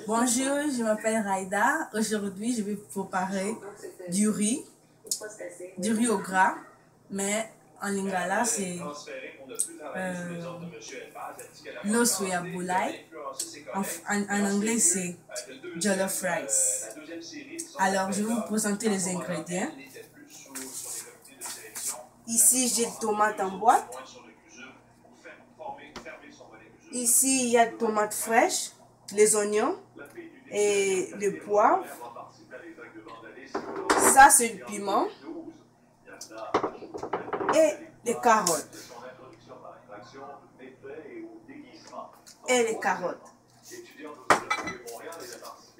Bonjour, je m'appelle Raïda. Aujourd'hui, je vais vous préparer du riz au gras, mais en lingala, c'est l'oswea boulay. En anglais, c'est jollof rice. Alors, je vais vous présenter les ingrédients. Ici, j'ai tomates en boîte. Ici, il y a des tomates fraîches, les oignons et le poivre. Ça, c'est le piment et les carottes.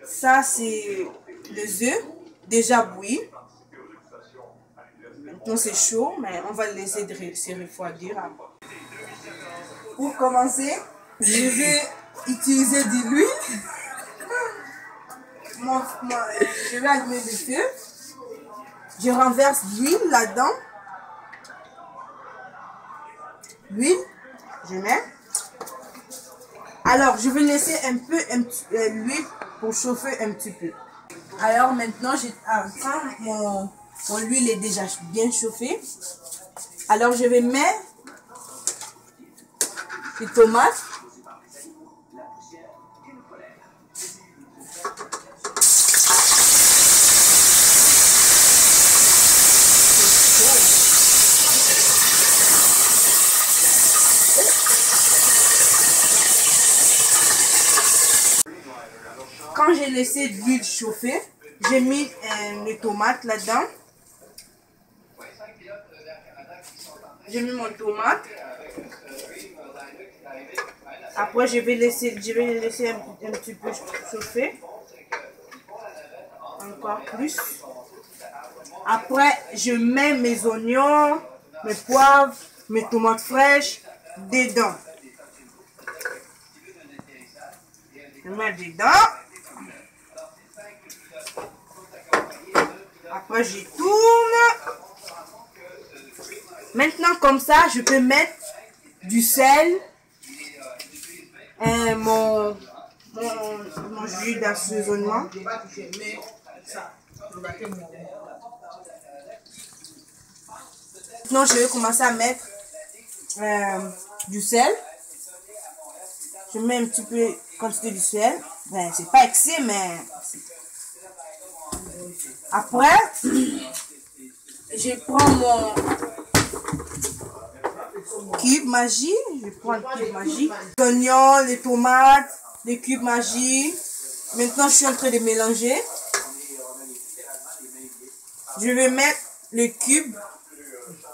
Ça, c'est les œufs déjà bouillis. Maintenant, c'est chaud, mais on va le laisser se refroidir. Pour commencer, je vais utiliser de l'huile. Je vais allumer le feu. Je renverse l'huile là-dedans. L'huile, je mets. Alors, je vais laisser un peu l'huile pour chauffer un petit peu. Alors maintenant, quand mon huile est déjà bien chauffée, alors je vais mettre les tomates. Quand j'ai laissé l'huile chauffer, j'ai mis les tomates là-dedans. J'ai mis mon tomate. Après, je vais laisser un petit peu chauffer. Encore plus. Après, je mets mes oignons, mes poivres, mes tomates fraîches dedans. Je mets dedans. Après, je tourne. Maintenant, comme ça, je peux mettre du sel et mon jus d'assaisonnement. Maintenant, je vais commencer à mettre du sel. Je mets un petit peu quantité du sel. Ben, c'est pas excès, mais après, je prends mon cube Maggi. Je prends le cube Maggi. Les oignons, les tomates, les cubes Maggi. Maintenant, je suis en train de mélanger. Je vais mettre le cube.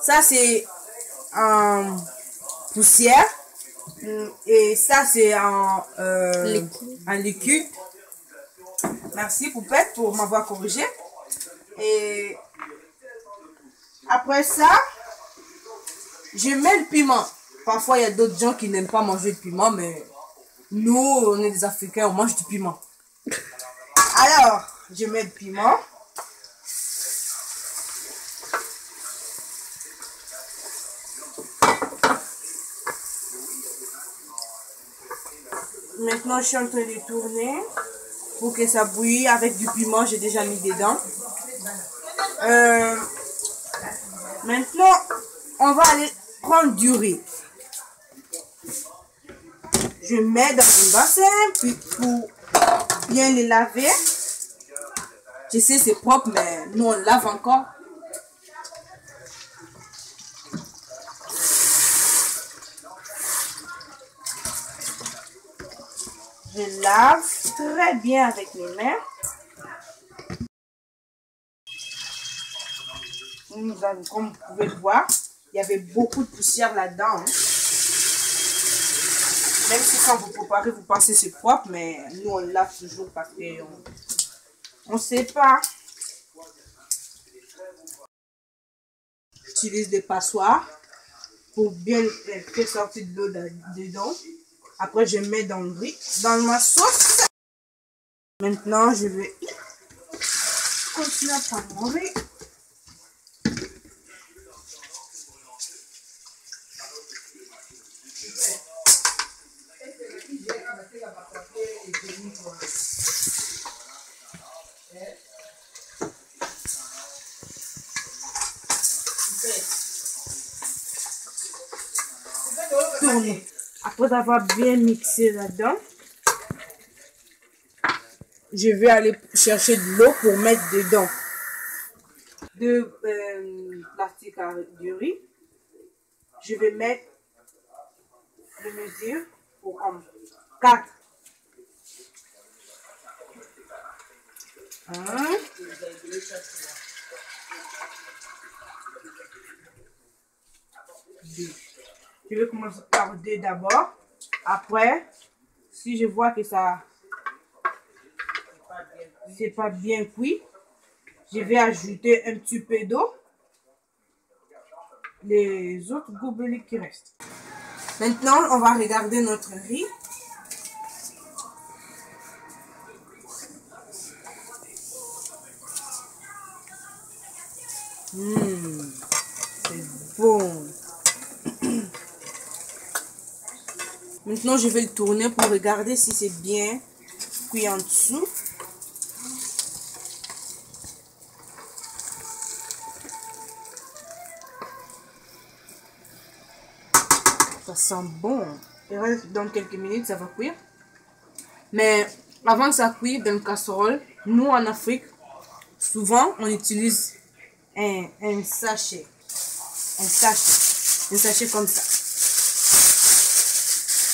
Ça, c'est en poussière. Et ça, c'est en liquide. Merci, Poupette, pour m'avoir corrigé. Et après ça, je mets le piment. Parfois, il y a d'autres gens qui n'aiment pas manger le piment, mais nous, on est des Africains, on mange du piment. Alors, je mets le piment. Maintenant, je suis en train de tourner pour que ça bouille avec du piment. J'ai déjà mis dedans. Maintenant, on va aller prendre du riz. Je mets dans un bassin puis pour bien les laver. Je sais c'est propre, mais nous on lave encore. Je lave très bien avec mes mains. Comme vous pouvez le voir, il y avait beaucoup de poussière là-dedans. Même si quand vous préparez, vous pensez que c'est propre, mais nous on lave toujours parce qu'on ne sait pas. J'utilise des passoires pour bien faire sortir de l'eau dedans. Après, je mets dans le riz, dans ma sauce. Maintenant, je vais continuer à prendre mon riz. Tourne. Après avoir bien mixé là-dedans, je vais aller chercher de l'eau pour mettre dedans. 2 plastiques de riz. Je vais mettre de mesure pour 4. 1. Je vais commencer par 2 d'abord. Après, si je vois que ça c'est pas bien cuit, je vais ajouter un petit peu d'eau. Les autres gobelets qui restent. Maintenant, on va regarder notre riz. C'est bon. Maintenant, je vais le tourner pour regarder si c'est bien cuit en dessous. Ça sent bon. Et reste dans quelques minutes, ça va cuire. Mais avant que ça cuise dans une casserole, nous en Afrique, souvent on utilise un sachet. Un sachet comme ça.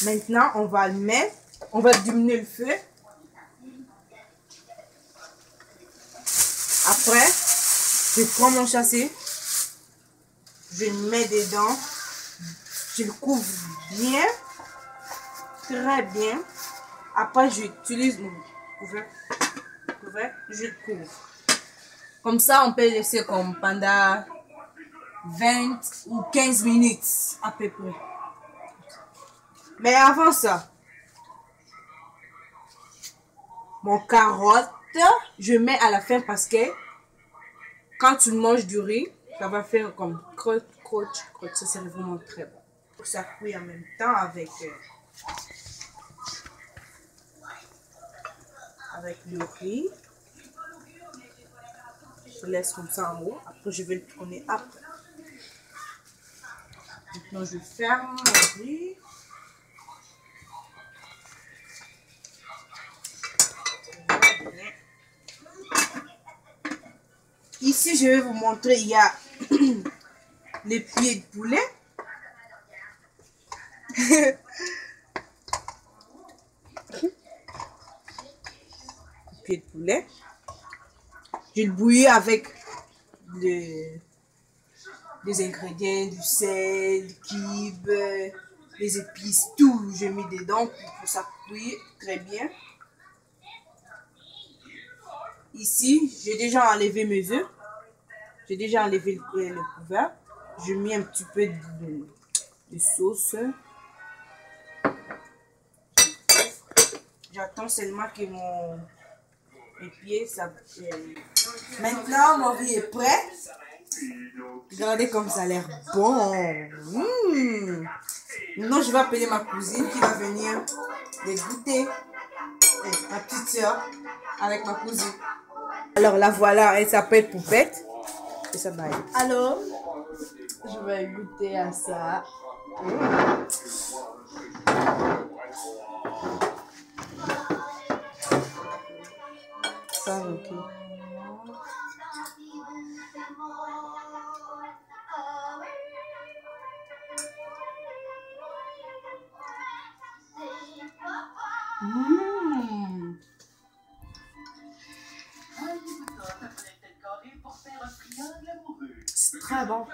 Maintenant, on va le mettre. On va diminuer le feu. Après, je prends mon sachet. Je le mets dedans. Je le couvre bien. Très bien. Après, j'utilise mon couvercle. Je le couvre. Comme ça, on peut laisser comme pendant 20 ou 15 minutes à peu près. Mais avant ça, mon carotte, je mets à la fin parce que quand tu manges du riz, ça va faire comme crotte. Ça, c'est vraiment très bon. Ça cuit en même temps avec le riz. Je laisse comme ça en haut. Après, je vais le tourner après. Maintenant, je ferme mon riz. Ici, je vais vous montrer, il y a les pieds de poulet. Pieds de poulet. Je le bouillis avec des ingrédients, du sel, du kibe, les épices, tout. Je mets dedans pour que ça cuise très bien. Ici, j'ai déjà enlevé mes œufs. J'ai déjà enlevé le couvert. Je mets un petit peu de sauce. J'attends seulement que mes pieds ça. Maintenant, mon riz est prêt. Regardez comme ça a l'air bon. Maintenant, je vais appeler ma cousine qui va venir les goûter. Ma petite soeur avec ma cousine. Alors la voilà, elle s'appelle Poupette. Et ça va aller. Alors, je vais goûter à ça. Ça, ok. C'est très bon.